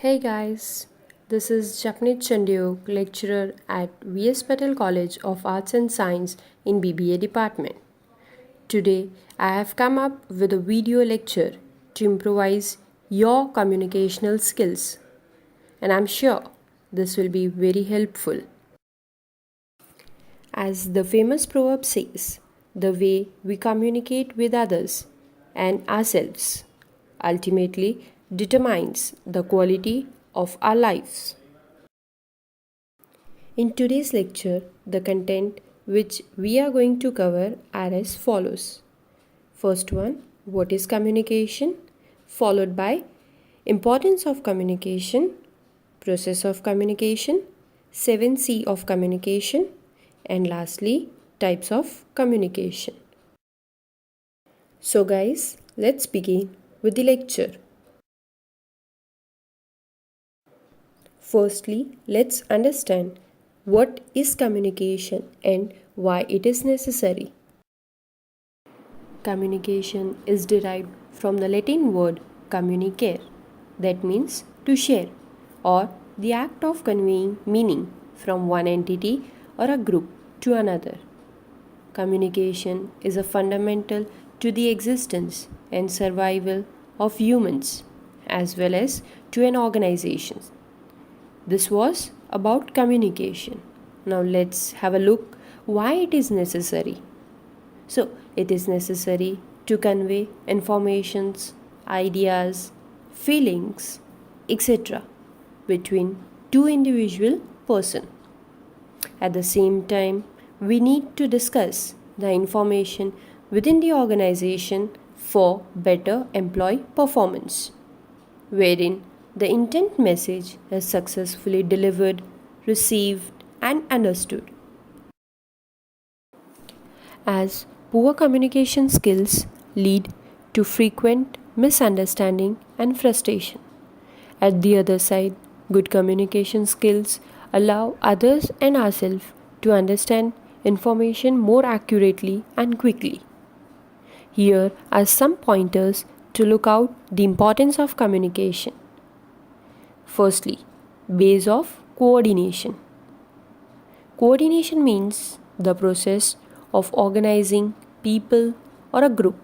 Hey guys, this is Japneet Chandiok, lecturer at V.S. Patel College of Arts and Science in BBA department. Today, I have come up with a video lecture to improvise your communicational skills, and I'm sure this will be very helpful. As the famous proverb says, the way we communicate with others and ourselves ultimately determines the quality of our lives. In today's lecture, the content which we are going to cover are as follows. First one, what is communication? Followed by importance of communication, process of communication, 7C of communication, and lastly, types of communication. So guys, let's begin with the lecture. Firstly, let's understand what is communication and why it is necessary. Communication is derived from the Latin word communicare, that means to share, or the act of conveying meaning from one entity or a group to another. Communication is a fundamental to the existence and survival of humans as well as to an organization. This was about communication. Now let's have a look why it is necessary. So, it is necessary to convey informations, ideas, feelings, etc. between two individual person. At the same time, we need to discuss the information within the organization for better employee performance, wherein the intent message is successfully delivered, received, and understood. As poor communication skills lead to frequent misunderstanding and frustration. At the other side, good communication skills allow others and ourselves to understand information more accurately and quickly. Here are some pointers to look out the importance of communication. Firstly, base of coordination. Coordination means the process of organizing people or a group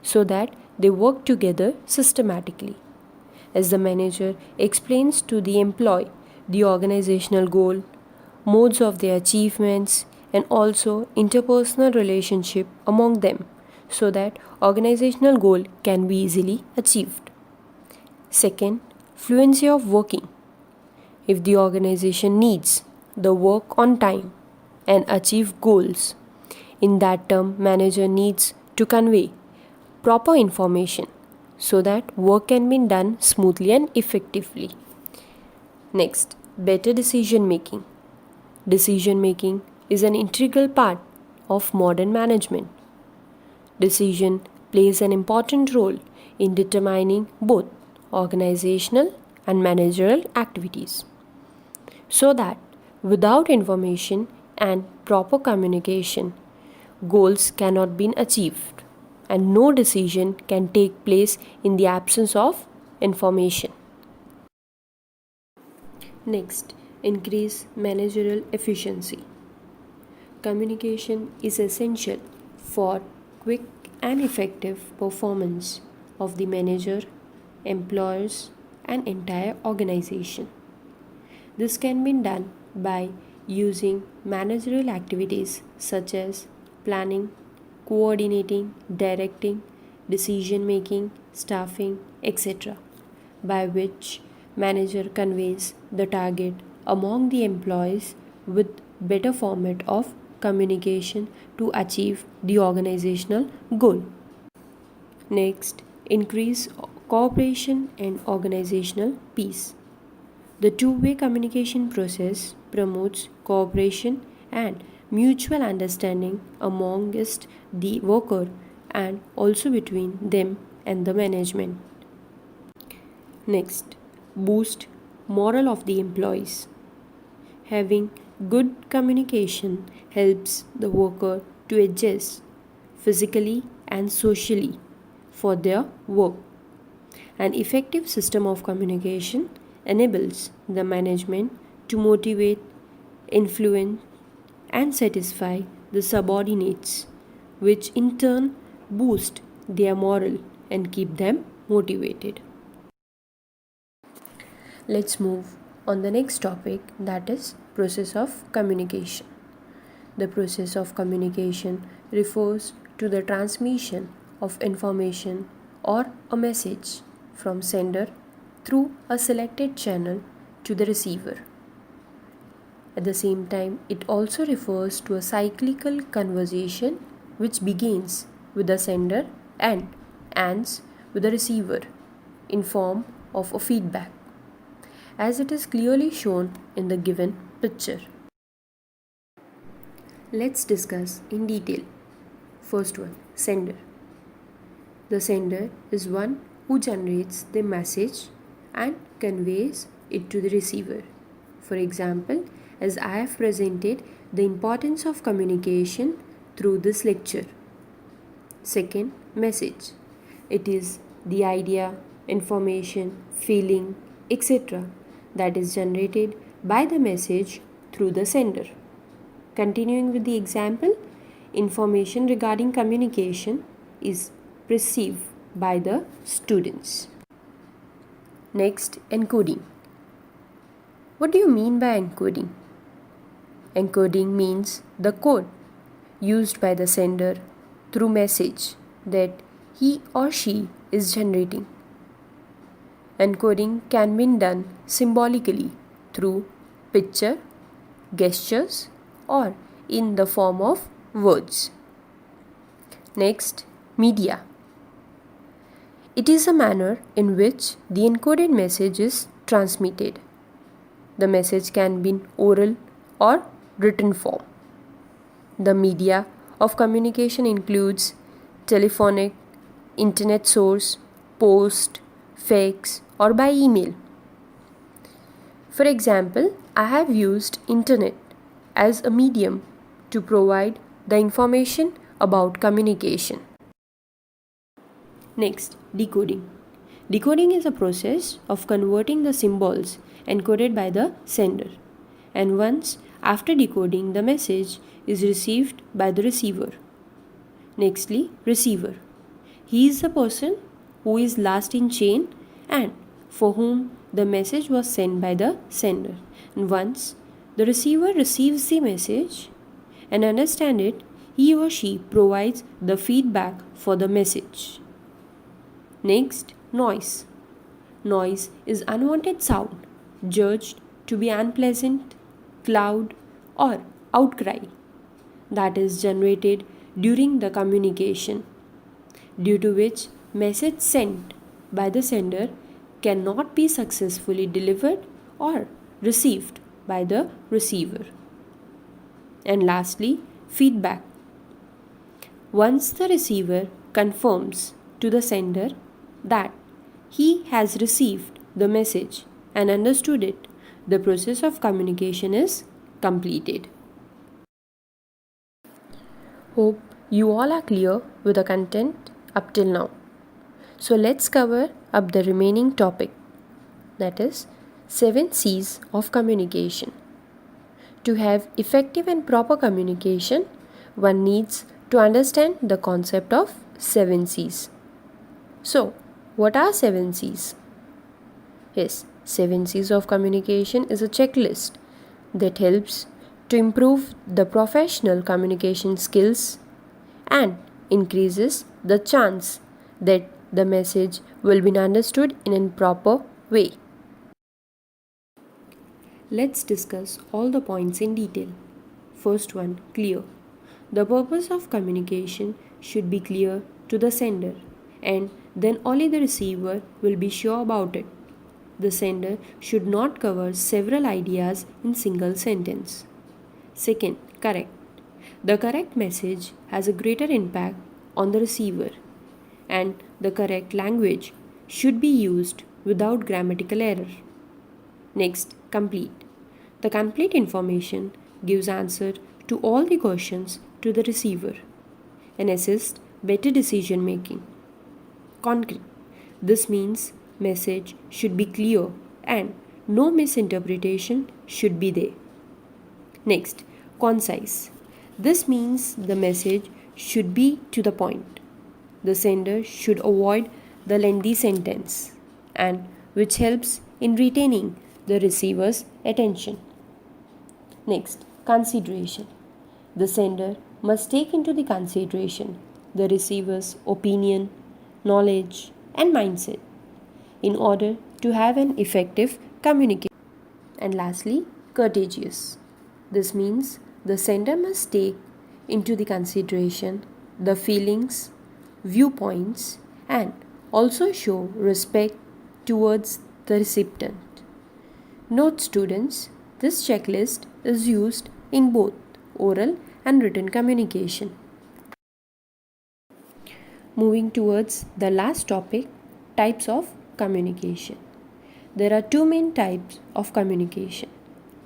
so that they work together systematically. As the manager explains to the employee the organizational goal, modes of their achievements, and also interpersonal relationship among them so that organizational goal can be easily achieved. Second, fluency of working. If the organization needs the work on time and achieve goals, in that term manager needs to convey proper information so that work can be done smoothly and effectively. Next, better decision making. Decision making is an integral part of modern management. Decision plays an important role in determining both organizational and managerial activities. So that without information and proper communication, goals cannot be achieved and no decision can take place in the absence of information. Next, increase managerial efficiency. Communication is essential for quick and effective performance of the manager, employers, and entire organization. This can be done by using managerial activities such as planning, coordinating, directing, decision making, staffing, etc., by which manager conveys the target among the employees with better format of communication to achieve the organizational goal. Next, increase cooperation and organizational peace. The two-way communication process promotes cooperation and mutual understanding amongst the worker and also between them and the management. Next, boost morale of the employees. Having good communication helps the worker to adjust physically and socially for their work. An effective system of communication enables the management to motivate, influence, and satisfy the subordinates, which in turn boost their morale and keep them motivated. Let's move on the next topic, that is process of communication. The process of communication refers to the transmission of information or a message from sender through a selected channel to the receiver. At the same time, it also refers to a cyclical conversation which begins with the sender and ends with the receiver in form of a feedback, as it is clearly shown in the given picture. Let's discuss in detail. First one, sender. The sender is one who generates the message and conveys it to the receiver. For example, as I have presented the importance of communication through this lecture. Second, message. It is the idea, information, feeling, etc. that is generated by the message through the sender. Continuing with the example, information regarding communication is perceived by the students. Next, encoding. What do you mean by encoding? Encoding means the code used by the sender through message that he or she is generating. Encoding can be done symbolically through picture, gestures, or in the form of words. Next, media. It is a manner in which the encoded message is transmitted. The message can be in oral or written form. The media of communication includes telephonic, internet source, post, fax, or by email. For example, I have used internet as a medium to provide the information about communication. Next, decoding. Decoding is a process of converting the symbols encoded by the sender, and once after decoding, the message is received by the receiver. Nextly, receiver. He is the person who is last in chain and for whom the message was sent by the sender. And once the receiver receives the message and understands it, he or she provides the feedback for the message. Next, noise. Noise is unwanted sound judged to be unpleasant, loud, or outcry that is generated during the communication, due to which message sent by the sender cannot be successfully delivered or received by the receiver. And lastly, feedback. Once the receiver confirms to the sender that he has received the message and understood it, the process of communication is completed. Hope you all are clear with the content up till now. So let's cover up the remaining topic, that is 7 C's of communication. To have effective and proper communication, one needs to understand the concept of 7 C's. So, what are 7 C's? Yes, 7 C's of communication is a checklist that helps to improve the professional communication skills and increases the chance that the message will be understood in a proper way. Let's discuss all the points in detail. First one, clear. The purpose of communication should be clear to the sender, and then only the receiver will be sure about it. The sender should not cover several ideas in single sentence. Second, correct. The correct message has a greater impact on the receiver, and the correct language should be used without grammatical error. Next, complete. The complete information gives answer to all the questions to the receiver and assists better decision making. Concrete. This means message should be clear and No misinterpretation should be there. Next, concise. This means the message should be to the point. The sender should avoid the lengthy sentence, and which helps in retaining the receiver's attention. Next, consideration. The sender must take into the consideration the receiver's opinion, knowledge, and mindset in order to have an effective communication. And lastly, courteous. This means the sender must take into the consideration the feelings, viewpoints, and also show respect towards the recipient. Note students, this checklist is used in both oral and written communication. Moving towards the last topic, types of communication. There are two main types of communication.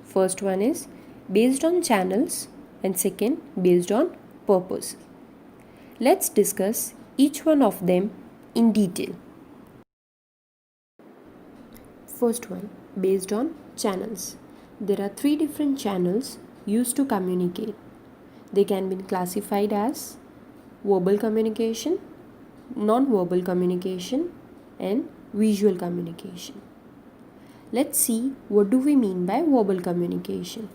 First one is based on channels and second based on purpose. Let's discuss each one of them in detail. First one, based on channels. There are three different channels used to communicate. They can be classified as verbal communication, non-verbal communication, and visual communication. Let's see what do we mean by verbal communication.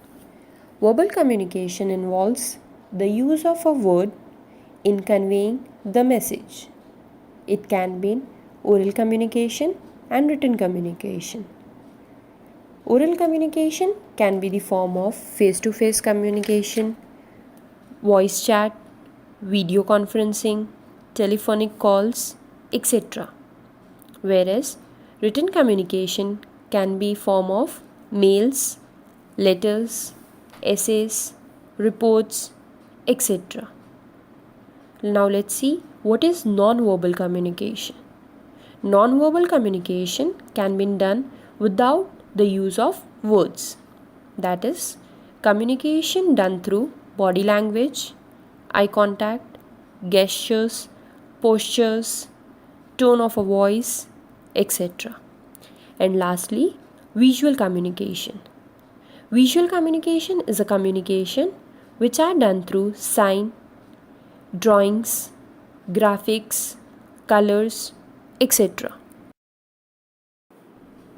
Verbal communication involves the use of a word in conveying the message. It can be oral communication and written communication. Oral communication can be the form of face-to-face communication, voice chat, video conferencing, telephonic calls, etc. Whereas written communication can be form of mails, letters, essays, reports, etc. Now let's see what is non-verbal communication. Non-verbal communication can be done without the use of words. That is, communication done through body language, eye contact, gestures, postures, tone of a voice, etc. And lastly, visual communication. Visual communication is a communication which are done through sign, drawings, graphics, colors, etc.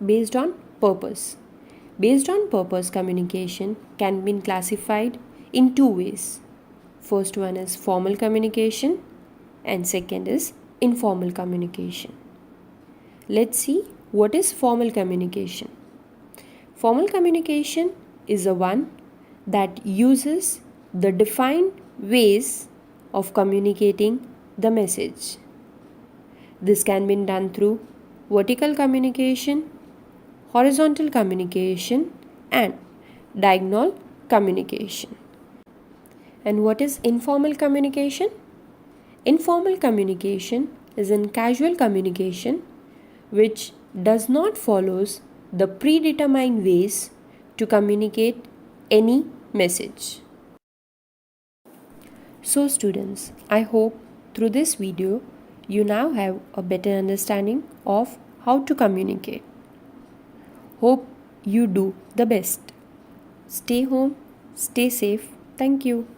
Based on purpose. Based on purpose communication can be classified in two ways. First one is formal communication and second is informal communication. Let's see what is formal communication. Formal communication is the one that uses the defined ways of communicating the message. This can be done through vertical communication, horizontal communication, and diagonal communication. And what is informal communication? Informal communication is in casual communication which does not follows the predetermined ways to communicate any message. So students, I hope through this video you now have a better understanding of how to communicate. Hope you do the best. Stay home, stay safe. Thank you.